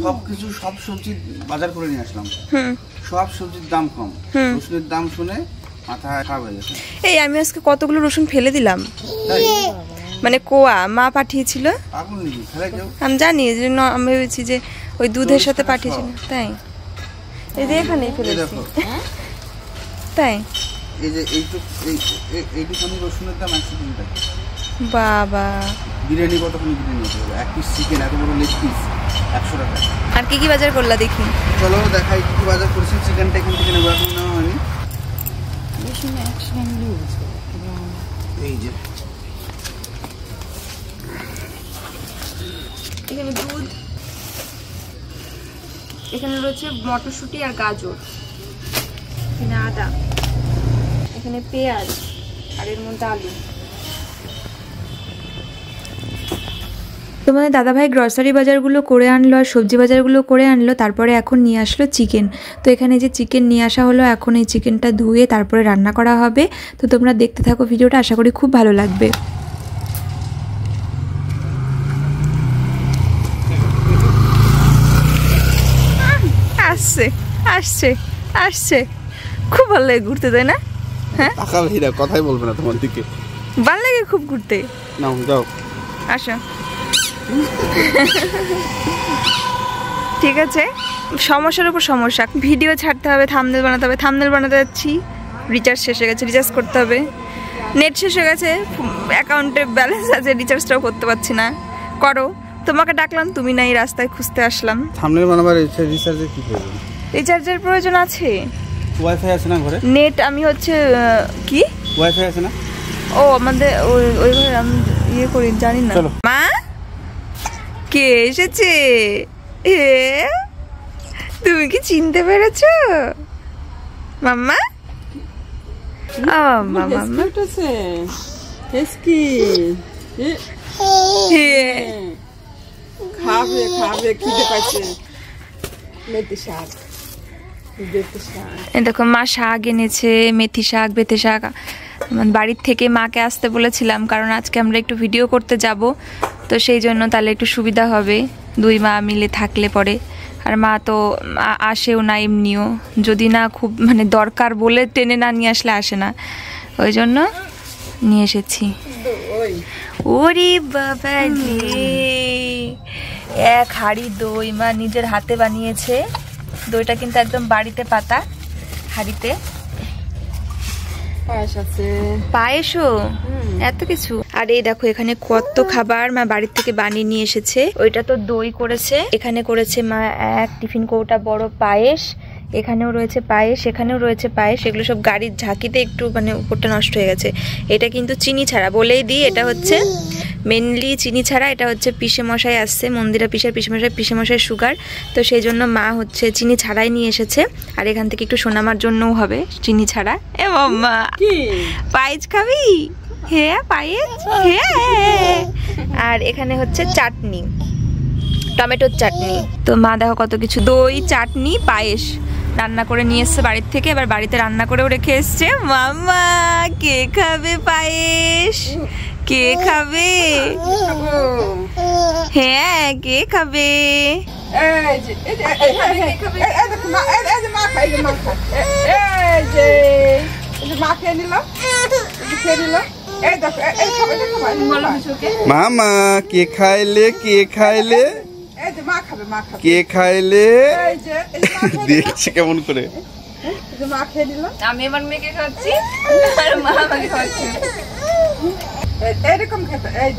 সবকিছু সব সবজি বাজার করে নিয়ে আসলাম। সব সবজির দাম কম, রসুনের দাম শুনে মাথা খারাপ হয়ে গেছে। এই আমি আজকে কতগুলো রসুন ফেলে দিলাম, মানে কোয়া মা পাঠিয়েছিল। আমি জানি, এই জন্য আমি ভেবেছি যে ওই দুধের সাথে পাঠিয়েছিল, তাই এই যে এখানেই ফেলেছি। তাই এই যে এইটুখানি রসুনের দাম 103 টাকা। বাবা, বিরিয়ানি কতখানি বিরিয়ানি হবে? 1 পিস চিকেন, এত বড় লেগ পিস 100 টাকা। আর কি কি বাজার করলা দেখি? চলো দেখাই কি কি বাজার করেছি। চিকেনটা এখান থেকে নেবো, এখন নেওয়া হয়নি। এই যে এখানে দুধ, এখানে রয়েছে মটরশুঁটি আর গাজর, এখানে আদা, এখানে পেঁয়াজ, আর এর মধ্যে আলু। তোমাদের দাদাভাই গ্রসারি বাজারগুলো করে আনলো আর সবজি বাজারগুলো করে আনলো, তারপরে এখন নিয়ে আসলো চিকেন। তো এখানে যে চিকেন নিয়ে আসা হলো, এখন এই চিকেনটা ধুয়ে তারপরে রান্না করা হবে। তো তোমরা দেখতে থাকো ভিডিওটা, আশা করি খুব ভালো লাগবে। আসছে আসছে আসছে, খুব ভালো লাগে ঘুরতে, তাই না? হ্যাঁ, কথাই বলবে না তোমার দিকে, ভালো লাগে খুব ঘুরতে। নাও যাও, আসো। ঠিক আছে, সমস্যার উপর সমস্যা। ভিডিও ছাড়তে হবে, থাম্বনেল বানাতে হবে, থাম্বনেল বানাতে যাচ্ছি, রিচার্জ শেষ হয়ে গেছে, রিচার্জ করতে হবে। নেট শেষ হয়ে গেছে, অ্যাকাউন্টে ব্যালেন্স আছে, রিচার্জটাও করতে পারছি না। করো, তোমাকে ডাকলাম, তুমি নাই, রাস্তায় খুঁজতে আসলাম। থাম্বনেল বানাবার রিচার্জের কি প্রয়োজন? রিচার্জের প্রয়োজন আছে। ওয়াইফাই আছে না ঘরে? নেট আমি হচ্ছে কি ওয়াইফাই আছে না? ও আমাদের ওই ঘরে আমি ইয়ে করি, জানি না। মা, কে এসেছে? তুমি কি চিনতে পেরেছো মাম্মা? দেখো মা শাক এনেছে, মেথি শাক, বেথে শাক। বাড়ির থেকে মাকে আসতে বলেছিলাম, কারণ আজকে আমরা একটু ভিডিও করতে যাব, তো সেই জন্য তাহলে একটু সুবিধা হবে দুই মা মিলে থাকলে পরে। আর মা তো আসেও না এমনিও, যদি না খুব মানে দরকার বলে টেনে না নিয়ে আসলে আসে না, ওই জন্য নিয়ে এসেছি। ওরে বাবা রে, এক হাঁড়ি দই মা নিজের হাতে বানিয়েছে। দইটা কিন্তু একদম বাড়িতে পাতা, হাঁড়িতে। পায়েসও, এত কিছু। আর এই দেখো এখানে কত খাবার মা বাড়ির থেকে বানিয়ে নিয়ে এসেছে। ওইটা তো দই করেছে, এখানে করেছে মা এক টিফিন কৌটা বড় পায়েস, এখানেও রয়েছে পায়েস, এখানেও রয়েছে পায়েস। এগুলো সব গাড়ির ঝাঁকিতে একটু মানে উপরটা নষ্ট হয়ে গেছে। এটা কিন্তু চিনি ছাড়া, বলেই দিই, এটা হচ্ছে মেনলি চিনি ছাড়া। এটা হচ্ছে পিসে মশাই আসছে, মন্দিরা পিসে মশাই সুগার, তো সেই জন্য মা হচ্ছে চিনি ছাড়াই নিয়ে এসেছে। আর এখান থেকে একটু সোনামার জন্যও হবে চিনি ছাড়া। এ মাম্মা, পায়েস খাবি? হ্যাঁ পায়েস, হ্যাঁ। আর এখানে হচ্ছে চাটনি, টমেটোর চাটনি। তো মা দেখো কত কিছু, দই, চাটনি, পায়েস রান্না করে নিয়ে এসছে বাড়ির থেকে, এবার বাড়িতে রান্না করেও রেখে এসছে। মাম্মা, কে খাবে পায়েস? কে খাবে? হ্যাঁ, কে খাবে? মামা, কে খাইলে? কে খাইলে? কে খাইলে? দেখছি কেমন করে। আমি আমার মেয়েকে খাচ্ছি আর মা আমাকে খাওয়াচ্ছে। এরকম খেতে, এই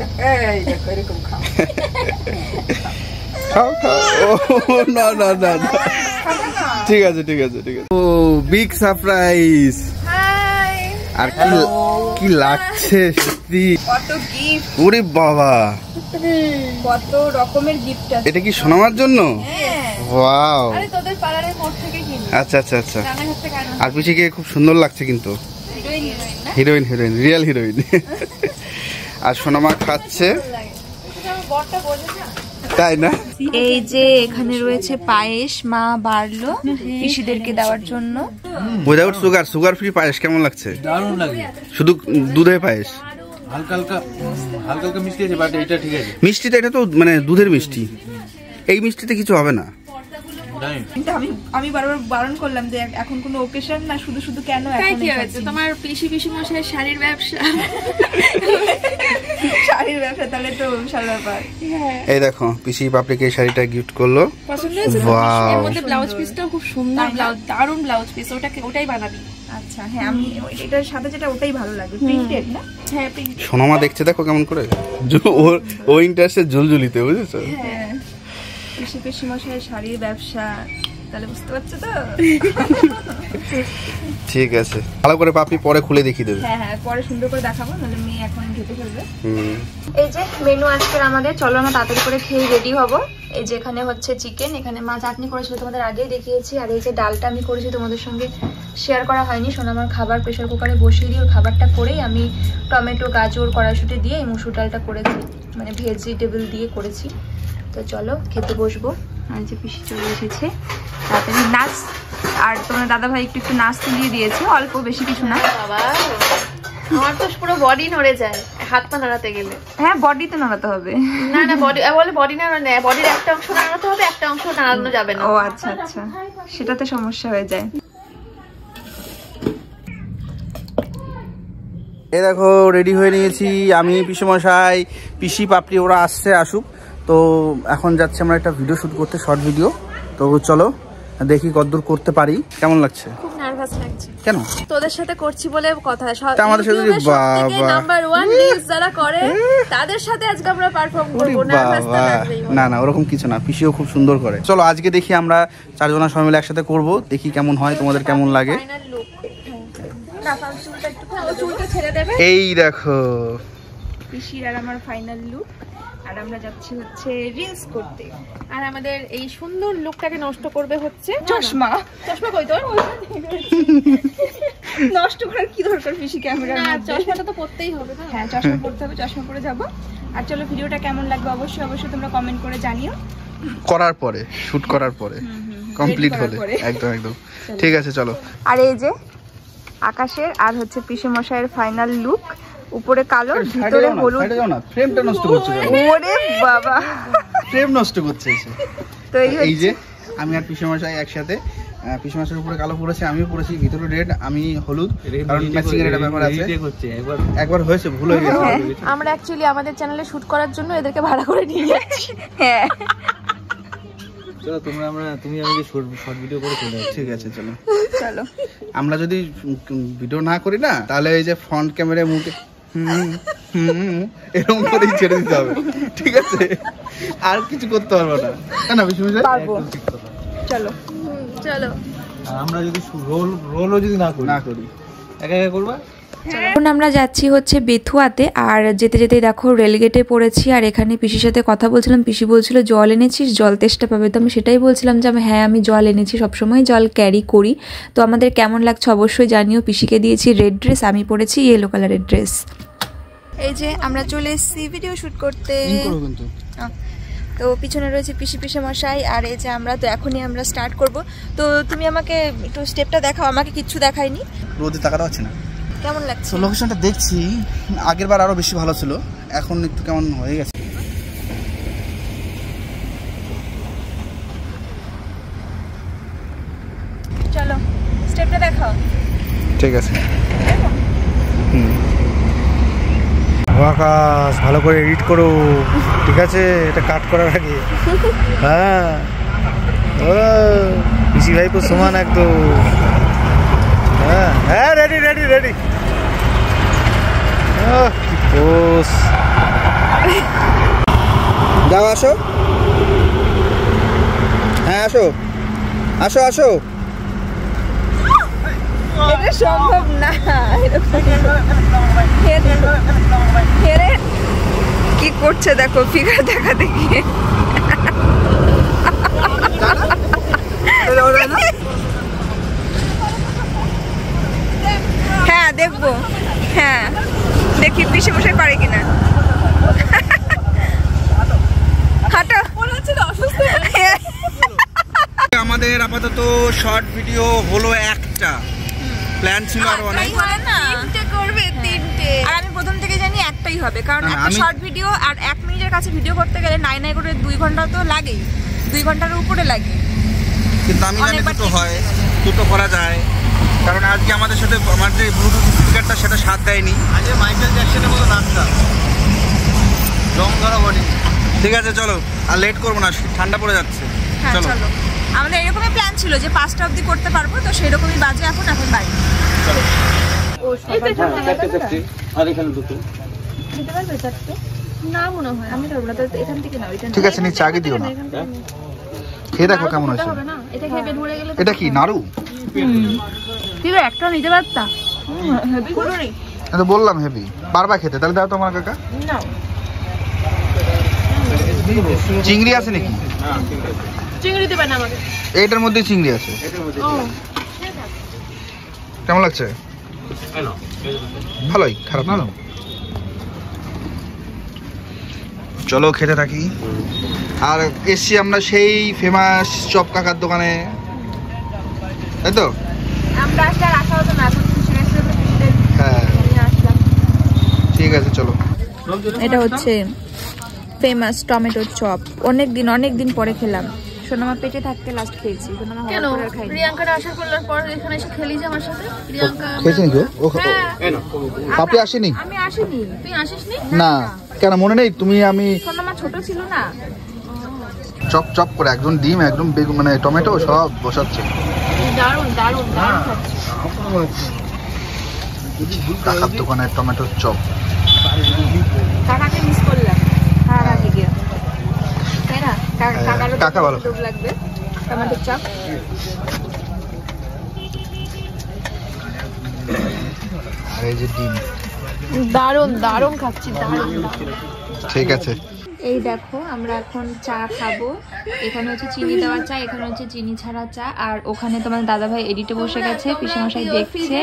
দেখো এরকম খাও। খাও খাও। ও না না না, ঠিক আছে ঠিক আছে ঠিক আছে। ও বিগ সারপ্রাইজ। হাই, আর কি লাগছে সত্যি, কত গিফট! ওরে বাবা, কত রকমের গিফট আছে। এটা কি সোনামার জন্য? হ্যাঁ, ওয়াও। আরে তোদের পার্লারের কোর্ট থেকে কিনি। আচ্ছা আচ্ছা আচ্ছা। আর পিছে গিয়ে খুব সুন্দর লাগছে কিন্তু, হিরোইন হিরোইন, রিয়েল হিরোইন। আর সোনামা খাচ্ছে, তাই না? এই যে এখানে রয়েছে পায়েস, মা বাড়লো পিসিদেরকে দেওয়ার জন্য। উইদাউট সুগার, সুগার ফ্রি পায়েস কেমন লাগছে? দারুণ লাগে। শুধু দুধের পায়েস, হালকা হালকা মিষ্টি আছে, বাট এটা ঠিক আছে। মিষ্টিটা, এটা তো মানে দুধের মিষ্টি। এই মিষ্টিতে কিছু হবে না। কিন্তু আমি বারবার বারণ করলাম যে এখন কোনো ওকেশন না, শুধু শুধু কেন এখন কি হয়েছে তোমার পিসি মশাইয়ের শাড়ির ব্যবসা? শাড়ির ব্যবসা তাহলে তো বিশাল ব্যাপার। এই দেখো পিসি পাপড়িকে এই শাড়িটা গিফট করলো। পছন্দ হয়েছে? Wow. এর মধ্যে ব্লাউজ পিসটাও খুব সুন্দর, ব্লাউজ দারুণ ব্লাউজ পিস, ওটাই বানাবি। আচ্ছা হ্যাঁ, আমি এটার সাথে যেটা ওটাই ভালো লাগে, প্রিন্টেড না? হ্যাঁ প্রিন্ট। সোনামা দেখছে দেখো কেমন করে, ও ইন্টারেস্টে ঝুলঝুলিতে, বুঝেছো? হ্যাঁ, পিসি মশাইয়ের শাড়ির ব্যবসা, তাহলে বুঝতে পারছো তো? ঠিক আছে, ভালো করে পাপড়ি পরে খুলে দেখিয়ে দেবে। হ্যাঁ হ্যাঁ, পরে সুন্দর করে দেখাবো, নাহলে মেয়ে এখন ঘেটে ফেলবে। এই যে মেনু আজকের আমাদের, চলো আমরা তাড়াতাড়ি করে খেয়ে রেডি হব। এই যে এখানে হচ্ছে চিকেন, এখানে মা চাটনি করেছিল তোমাদের আগেই দেখিয়েছি, আর এই যে ডালটা আমি করেছি তোমাদের সঙ্গে শেয়ার করা হয়নি। শোনো আমার খাবার প্রেশার কুকারে বসিয়ে দিয়ে ওর খাবারটা করেই আমি টমেটো গাজর কড়াইশুঁটি দিয়ে এই মুসুর ডালটা করেছি, মানে ভেজিটেবল দিয়ে করেছি। তো চলো খেতে বসবো। আর যে পিসি চলে এসেছে, তাড়াতাড়ি নাচ, আর তোমার দাদা ভাই একটু নাচ তুলিয়ে দিয়েছে, অল্প বেশি কিছু না। বাবা আমার তো পুরো বডি নড়ে যায় হাত পা নাড়াতে গেলে। হ্যাঁ বডি তো নাড়াতে হবে। না না, বডি নাড়ানো, বডির একটা অংশ নাড়াতে হবে, একটা অংশ নাড়ানো যাবে না। ও আচ্ছা আচ্ছা, সেটাতে সমস্যা হয়ে যায়। এই দেখো রেডি হয়ে নিয়েছি আমি, পিসেমশাই, পিসি পাপড়ি, ওরা আসুক। তো এখন যাচ্ছি আমরা একটা ভিডিও শুট করতে, শর্ট ভিডিও। তো চলো দেখি কতদূর করতে পারি। কেমন লাগছে? খুব নার্ভাস লাগছে। কেন? তোদের সাথে করছি বলে কথা, আমাদের সাথে নাম্বার 1 রিলস যারা করে তাদের সাথে আজকে আমরা পারফর্ম করব। না না, ওরকম কিছু না, পিসিও খুব সুন্দর করে। চলো আজকে দেখি আমরা চারজনা সবাই মিলে একসাথে করব, দেখি কেমন হয়, তোমাদের কেমন লাগে। চুলটা ছেড়ে দেবে। এই দেখো পিসির আর আমার ফাইনাল লুক, আর আমরা যাচ্ছি হচ্ছে রিলস করতে। আর আমাদের এই সুন্দর লুকটাকে নষ্ট করবে হচ্ছে চশমা। চশমা কই তোর? নষ্ট করার কি দরকার পিসি ক্যামেরার না, মধ্যে? চশমাটা তো পরতেই হবে না? হ্যাঁ চশমা পরতে হবে, চশমা পরে যাব। আর চলো ভিডিওটা কেমন লাগবে অবশ্যই তোমরা কমেন্ট করে জানিও। করার পরে, শুট করার পরে, কমপ্লিট হলে একদম একদম ঠিক আছে। চলো। আর এই যে আকাশের আর হচ্ছে পিসি মশাইয়ের ফাইনাল লুক, উপরে কালো ভিতরে হলুদ। ফ্রেমটা নষ্ট করছে, ওরে বাবা ফ্রেম নষ্ট করছে এসে। তো এই যে আমি আর পিসেমশাই একসাথে, পিসেমশাইয়ের উপরে কালো পড়েছে, আমিও পড়েছি, ভিতরে রেড, আমি হলুদ, কারণ ম্যাচিং এর একটা ব্যাপার আছে। একবার হয়েছে, ভুল হয়ে গেছে। আমরা অ্যাকচুয়ালি আমাদের চ্যানেলে শুট করার জন্য এদেরকে ভাড়া করে নিয়ে যাচ্ছি। হ্যাঁ চলো তুমি আমি শর্ট ভিডিও করে চলে আসি। ঠিক আছে চলো। চলো আমরা যদি ভিডিও না করি না, তাহলে এই যে ফ্রন্ট ক্যামেরায় মুখে এরকম করেই ছেড়ে দিতে হবে, ঠিক আছে? আর কিছু করতে পারবো না, না পিসেমশাই? পারবো। চলো চলো। আর আমরা যদি রোলও যদি না করি একা একা করবা। এখন আমরা যাচ্ছি হচ্ছে বেথুয়াতে, আর যেতে যেতে দেখো রেলগেটে পড়েছি। আর এখানে পিসির সাথে কথা বলছিলাম, পিসি বলছিল জল এনেছিস, জল তেষ্টা পাবে। তো আমি সেটাই বলছিলাম যে হ্যাঁ আমি জল এনেছি, সবসময় জল ক্যারি করি। তো আমাদের কেমন লাগছে অবশ্যই জানিও। পিসিকে দিয়েছি রেড ড্রেস, আমি পরেছি ইয়েলো কালারের ড্রেস। এই যে আমরা চলে এসেছি ভিডিও শুট করতে। তো পিছনে রয়েছে পিসি মশাই, আর এই যে আমরা, তো এখনই আমরা স্টার্ট করব। তো তুমি আমাকে একটু স্টেপটা দেখাও, আমাকে কিচ্ছু দেখায়নি। রোদে তাকাতে পারছি না। কেমন লাগছে? তো লোকেশনটা দেখছি, আগের বার আরো বেশি ভালো ছিল, এখন একটু কেমন হয়ে গেছে। চলো স্টেপটা দেখাও। ঠিক আছে। আকাশ ভালো করে এডিট করো, ঠিক আছে? এটা কাট করার আগে। হ্যাঁ ও পিসি ভাই তো সমান একদম। হ্যাঁ হ্যাঁ, রেডি রেডি রেডি। যাও, আসো। হ্যাঁ আসো আসো আসো। এটা সম্ভব না, কি করছে দেখো, ফিগার দেখা দেখি। হ্যাঁ দেখবো, হ্যাঁ দেখি পিসে বসে পারে কিনা। হাঁটো। আমাদের আপাতত শর্ট ভিডিও হলো একটা, প্ল্যান ছিল আরো অনেক। আর আমি প্রথম থেকে জানি একটাই হবে, কারণ একটা শর্ট ভিডিও আর 1 মিনিটের কাছে ভিডিও করতে গেলে নাই করে 2 ঘন্টা তো লাগেই। 2 ঘন্টার উপরে লাগে। কিন্তু আমি জানি অনেকবার দুটো হয়, দুটো করা যায়, কারণ আজকে আমাদের সাথে আমার যে ব্লুটুথ স্পিকারটা সেটা সাথ দেয়নি। আজকে মাইকেল জ্যাকসনের মতো নাচটা জং ধরা বডি। ঠিক আছে চলো, আর লেট করবো না, ঠান্ডা পড়ে যাচ্ছে। হ্যাঁ চলো চলো, আমাদের এরকমই প্ল্যান ছিল যে 5টা অবধি করতে পারবো, তো সেরকমই বাজে এখন বাড়ি। আর এখানে দুটো দিতে পারবে 4টে? না মনে হয় আমি ধরবো না, তো এখান থেকে নাও। এটা ঠিক আছে, নিচে আগে দিও না, খেয়ে দেখো কেমন আছে। হবে না, এটা খেয়ে পেট ভরে গেলে এটা কি নাড়ু? ঠিক আছে, একটা নিতে পারতা। হেভি করে রে, আমি তো বললাম হেভি, বারবার খেতে। তাহলে দাও তোমার কাকা। নাও। চিংড়ি আছে নাকি? চিংড়ি দিবেন আমাকে। এইটার মধ্যে চিংড়ি আছে। ও কেমন লাগছে? ভালোই, খারাপ না। চলো খেতে থাকি। আর এসছি আমরা সেই ফেমাস চপ কাকার দোকানে, তাই তো? আমরা আসলে আর আসা হতো না, এখন খুশি হয়েছে তো খুশিতে হ্যাঁ নিয়ে আসলাম। ঠিক আছে চলো। এটা হচ্ছে ফেমাস টমেটো চপ। অনেক দিন পরে খেলাম। সোনামা পেটে থাকতে লাস্ট খেয়েছি। সোনামা কেন হওয়ার পর আর খাইনি। প্রিয়াঙ্কার আশা করলার পর এখানে এসে খেলি যে আমার সাথে। প্রিয়াঙ্কা খেয়েছেন কেউ? ও হ্যাঁ, পাপড়ি আসেনি? আমি আসিনি। তুই আসিসনি? না কেন মনে নেই? তুমি আমি সোনামা ছোট ছিল না। চপ চপ করে একজন ডিম একদম বেগুন মানে টমেটো সব বসাচ্ছে। দারুণ দারুণ দারুণ খাচ্ছি। কাকার দোকানের টমেটোর চপ। কাকাকে মিস করলাম। হ্যাঁ আগে তাই না? কাকারও কাকা ভালো। লোক লাগবে টমেটো চপ। আর এই যে ডিম। দারুণ দারুণ খাচ্ছি, দারুণ। ঠিক আছে। এই দেখো আমরা এখন চা খাবো। এখানে হচ্ছে চিনি দেওয়া চা, এখানে হচ্ছে চিনি ছাড়া চা, আর ওখানে তোমার দাদাভাই এডিটে বসে গেছে, পিসেমশাই দেখছে।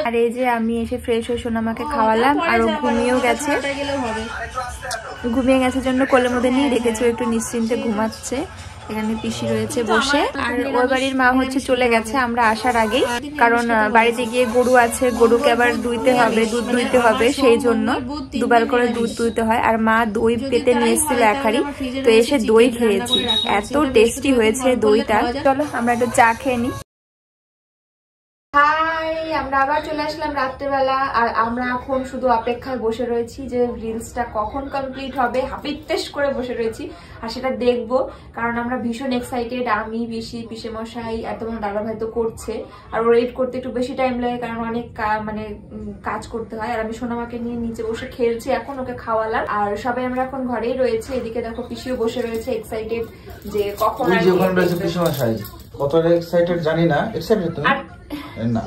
আর এই যে আমি এসে ফ্রেশ হয়ে সোনামাকে খাওয়ালাম, আর ও ঘুমিয়েও গেছে। ঘুমিয়ে গেছে জন্য কোলের মধ্যে নিয়ে রেখেছে, একটু নিশ্চিন্তে ঘুমাচ্ছে। এখানে পিসি রয়েছে বসে, আর ওই বাড়ির মা হচ্ছে চলে গেছে আমরা আসার আগেই, কারণ বাড়িতে গিয়ে গরু আছে, গরুকে আবার দুইতে হবে, দুধ দুইতে হবে, সেই জন্য দুবার করে দুধ দুইতে হয়। আর মা দই পেতে নিয়ে এসেছিল 1 হাঁড়ি, তো এসে দই খেয়েছি, এত টেস্টি হয়েছে দইটা। চলো আমরা একটু চা খেয়ে নিই। হাই, আমরা আবার চলে আসলাম রাত্রেবেলা, আর আমরা এখন শুধু অপেক্ষায় বসে রয়েছি যে রিলসটা কখন কমপ্লিট হবে। হাপিত্তেশ করে বসে রয়েছি আর সেটা দেখবো, কারণ আমরা ভীষণ এক্সাইটেড। আমি পিসে মশাই আর তোমার দাদা ভাই তো করছে, আর ওর এডিট করতে একটু বেশি টাইম লাগে, কারণ অনেক মানে কাজ করতে হয়। আর আমি সোনামাকে নিয়ে নিচে বসে খেলছি, এখন ওকে খাওয়ালাম। আর সবাই আমরা এখন ঘরেই রয়েছে। এদিকে দেখো পিসিও বসে রয়েছে এক্সাইটেড যে কখন। কত এক্সাইটেড জানি না। এক্সাইটেড তুমি? না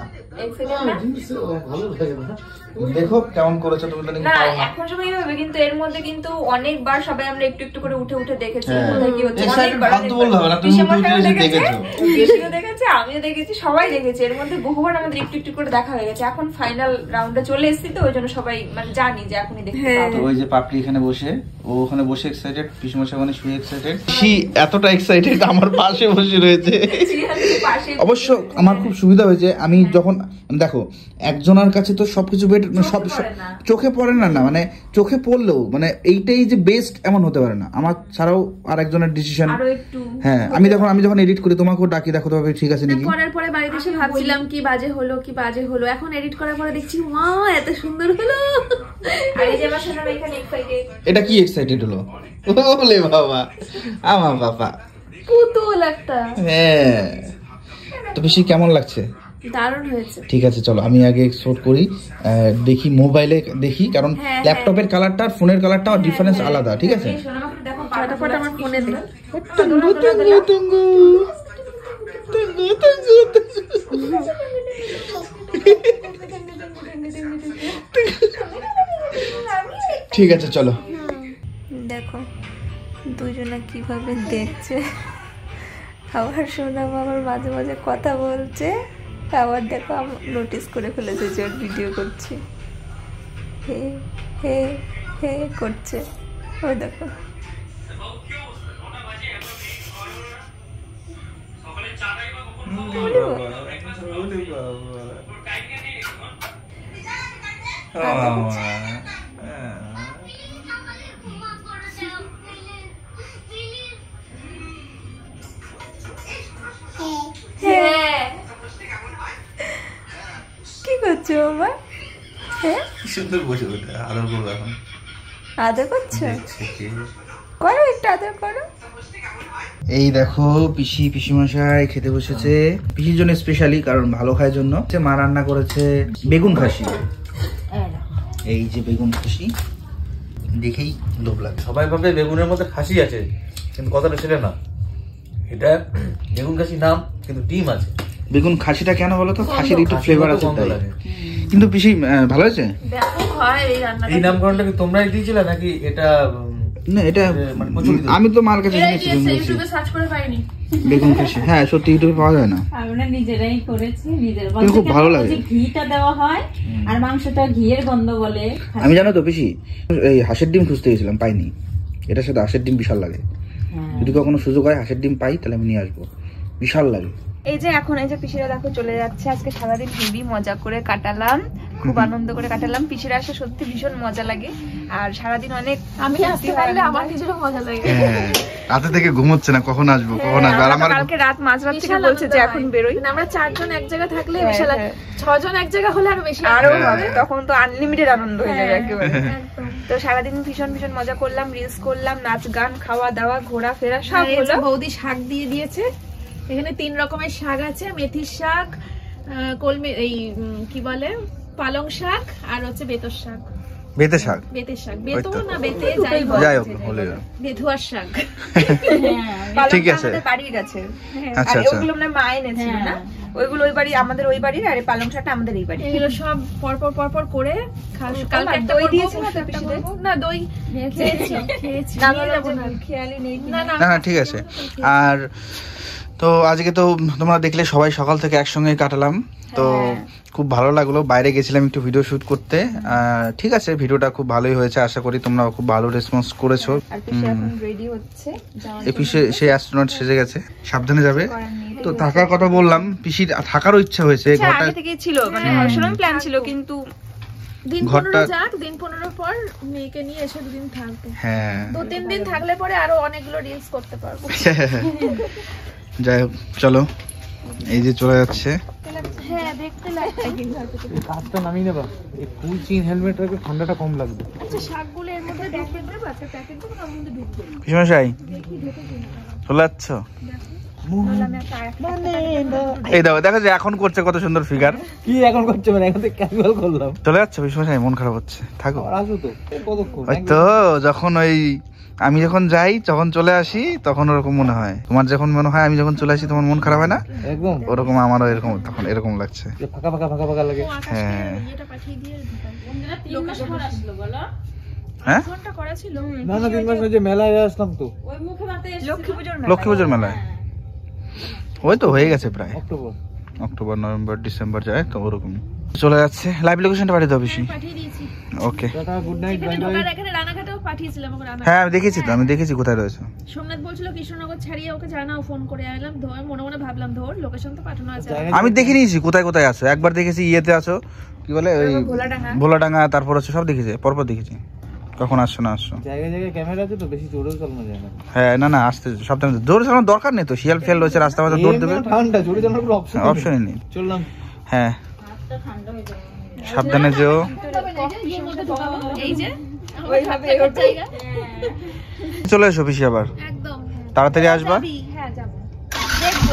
দেখো কেমন করেছো তুমি। না এখন সবাই ভাবে, কিন্তু এর মধ্যে কিন্তু অনেকবার সবাই আমরা একটু একটু করে উঠে উঠে দেখেছি কোথায় কি হচ্ছে। দেখেছে, আমিও দেখেছি, সবাই দেখেছে। এর মধ্যে বহুবার আমাদের একটু একটু করে দেখা হয়ে গেছে। এখন ফাইনাল রাউন্ডে চলে এসেছি, তো ওই জন্য সবাই মানে জানি যে এখনই দেখতে পাবো। ওই যে পাপড়ি এখানে বসে, ও ওখানে বসে এক্সাইটেড, পিসমশাই ওখানে শুয়ে এক্সাইটেড। সি এতটা এক্সাইটেড আমার পাশে বসে রয়েছে। অবশ্য আমার খুব সুবিধা হয়েছে, আমি যখন দেখো একজনের কাছে তো সবকিছু সব চোখে পড়ে না, না মানে চোখে পড়লেও মানে এইটাই যে বেস্ট এমন হতে পারে না। আমার ছাড়াও আর একজনের ডিসিশন। হ্যাঁ আমি যখন এডিট করি তোমাকেও ডাকি, দেখো তবে ঠিক আছে নাকি। করার পরে বাড়িতে এসে ভাবছিলাম কি বাজে হলো, এখন এডিট করার পরে দেখছি মা এত সুন্দর হলো। আর এই যে আমার সোনামা এখানে এক্সাইটেড। এটা কি এক্সাইটেড হলো? ওলে বাবা, আমার বাবা পুতুল একটা। হ্যাঁ তো বেশি কেমন লাগছে? দারুণ হয়েছে। ঠিক আছে চলো আমি আগে এক্সপোর্ট করি, দেখি মোবাইলে দেখি, কারণ ল্যাপটপের কালারটা আর ফোনের কালারটা ডিফারেন্স আলাদা। ঠিক আছে ফটাফট আমার ফোনে দে। ঠিক আছে চলো। দেখো দুজনে কিভাবে দেখছে, আবার সোনামা আবার মাঝে মাঝে কথা বলছে, আবার দেখো নোটিস করে ফেলেছে যে ওর ভিডিও করছে, হে হে হে করছে। ওই দেখো করছো বাবা? হ্যাঁ সুন্দর বসে ওঠে আদর করবো এখন। আদর করছো? করো একটু আদর করো। এই দেখো পিসিমশাই খেতে বসেছে পিসির জন্য স্পেশালি, কারণ ভালো খায় জন্য। মা রান্না করেছে বেগুন খাসি। এই যে বেগুন খাসি দেখেই লোভ লাগে। সবাই ভাবে বেগুনের মধ্যে খাসি আছে, কিন্তু কথাটা সেটা না। এটা বেগুন খাসি নাম, কিন্তু ডিম আছে। বেগুন খাসিটা কেন বলো তো? খাসির একটু ফ্লেভার আছে তাই। কিন্তু পিসি ভালো হয়েছে। ব্যাপক হয় এই রান্নাটা। এই নামকরণটা কি তোমরাই দিয়েছিলে নাকি এটা? না এটা আমি তো মার কাছে ইউটিউবে সার্চ করে পাইনি। বেগুন খাসি হ্যাঁ সত্যি ইউটিউবে পাওয়া যায় না। আমরা নিজেরাই করেছি, নিজের খুব ভালো লাগে। ঘিটা দেওয়া হয় আর মাংসটা ঘিয়ের গন্ধ বলে। আমি জানো তো পিসি এই হাঁসের ডিম খুঁজতে গেছিলাম, পাইনি। এটার সাথে হাঁসের ডিম বিশাল লাগে। যদি কখনো সুযোগ হয় হাঁসের ডিম পাই তাহলে আমি নিয়ে আসবো, বিশাল লাগে। এই যে এখন এই যে পিসিরা দেখো চলে যাচ্ছে। আজকে সারাদিন হেভি মজা করে কাটালাম, খুব আনন্দ করে কাটালাম। পিসিরা আসে সত্যি ভীষণ মজা লাগে, আর সারাদিন অনেক আমি আসতে পারলে আমার নিজেরও মজা লাগে। রাতে থেকে ঘুমোচ্ছে না, কখন আসবো কখন আসবো। আর আমার কালকে রাত মাঝরাত থেকে বলছে যে এখন বেরোই। আমরা 4 জন এক জায়গা থাকলে বিশাল লাগে, 6 জন এক জায়গা হলে আরো বেশি আরো হবে, তখন তো আনলিমিটেড আনন্দ হয়ে যাবে একেবারে। তো সারাদিন ভীষণ ভীষণ মজা করলাম, রিলস করলাম, নাচ গান, খাওয়া দাওয়া, ঘোরাফেরা সব হলো। বৌদি শাক দিয়ে দিয়েছে। এখানে 3 রকমের শাক আছে, মেথির শাক, কলমি এই কি বলে পালং শাক, আর হচ্ছে বেতর শাক। বেতে শাক, বেতের শাক, বেতো না বেতে যাই হোক হলে বেথুয়ার শাক। ঠিক আছে। আমাদের বাড়ির গাছে। আচ্ছা আর আচ্ছা ওগুলো আমরা মা এনেছিল না, ওইগুলো ওই বাড়ি আমাদের ওই বাড়ির, আর পালং শাকটা আমাদের এই বাড়ি। এগুলো সব পরপর পরপর করে কালকে একটা দই দিয়েছে না না দই খেয়েছি খেয়ালই নেই। না না না ঠিক আছে। আর তো আজকে তো তোমরা দেখলে সবাই সকাল থেকে একসঙ্গে কাটালাম, তো খুব ভালো লাগলো। বাইরে গেছিলাম একটু ভিডিও শুট করতে, ঠিক আছে ভিডিওটা খুব ভালোই হয়েছে। আশা করি তোমরা খুব ভালো রেসপন্স করেছো। এই পিসে সে অ্যাস্ট্রোনট সেজে গেছে, সাবধানে যাবে। তো থাকার কথা বললাম, পিসির থাকারও ইচ্ছা হয়েছে। ঘরটা আগে থেকেই ছিল, মানে সবসময় প্ল্যান ছিল, কিন্তু দিন 15 যাক, দিন 15 পর মেয়েকে নিয়ে এসে 2 দিন থাকবো। হ্যাঁ 2-3 দিন থাকলে পরে আরো অনেকগুলো রিলস করতে পারবো। যাই হোক চলো, এই যে চলে যাচ্ছে। হ্যাঁ দেখতে লাগছে। কাজটা নামিয়ে নেবা, এই ফুল চিন হেলমেট রাখলে ঠান্ডাটা কম লাগবে। আচ্ছা শাকগুলো এর মধ্যে ঢুকিয়ে দেবো, আচ্ছা প্যাকেট দেবো, তার মধ্যে ঢুকবে। পিসমশাই চলে যাচ্ছ? এই দেখো দেখো যে এখন করছে কত সুন্দর ফিগার। কি এখন করছে? মানে এখন তো ক্যাজুয়াল করলাম। চলে যাচ্ছে পিসমশাই? মন খারাপ হচ্ছে, থাকো। আসো তো কতক্ষণ? ওই তো যখন আমি যখন যাই যখন চলে আসি তখন ওরকম মনে হয়। তোমার যখন মনে হয় আমি যখন চলে আসি তোমার মন খারাপ হয় না? একদম ওরকম আমারও এরকম, তখন এরকম লাগছে। ফাঁকা ফাঁকা ফাঁকা ফাঁকা লাগে। হ্যাঁ এটা পাঠিয়ে দিয়ে তিন মাস পর আসলো বলো। হ্যাঁ ফোনটা করা ছিল। না না 3 মাস হয়েছে, মেলায় আসলাম তো। ওই মুখে মাতে লক্ষ্মী পুজোর মেলায়। ওই তো হয়ে গেছে প্রায় অক্টোবর নভেম্বর ডিসেম্বর যায় তো ওরকম চলে যাচ্ছে। লাইভ লোকেশনটা পাঠিয়ে দাও বেশি। পাঠিয়ে দিয়েছি। ওকে tata, good night, bye bye. ঢোকার এখানে রানাঘাটেও পাঠিয়েছিলাম ওকে। হ্যাঁ আমি দেখেছি তো, আমি দেখেছি কোথায় রয়েছে। সোমনাথ বলছিল কৃষ্ণনগর ছাড়িয়ে ওকে জানাও, ফোন করে আইলাম। ধর মনে মনে ভাবলাম ধর লোকেশন তো পাঠানো আছে। আমি দেখে নিয়েছি কোথায় কোথায় আছো। একবার দেখেছি ইয়েতে আছো, কি বলে ওই ভোলাডাঙ্গা, তারপর হচ্ছে সব দেখেছি, পরপর দেখেছি। কখন আসছো না আসছো? জায়গায় জায়গায় ক্যামেরা আছে তো, বেশি জোরেও চালানো যায় না। হ্যাঁ না না আসতে সাবধানে, জোরে চালানোর দরকার নেই তো। শিয়াল ফিয়াল রয়েছে রাস্তা মাঝে, দৌড় দেবে। ঠান্ডা জোরে চালানোর কোনো অপশনই নেই। চললাম। হ্যাঁ সাবধানে যেও। এই যে ওইভাবে জায়গা চলে এসো পিসি আবার, একদম তাড়াতাড়ি আসবা। হ্যাঁ যাবো, দেখবো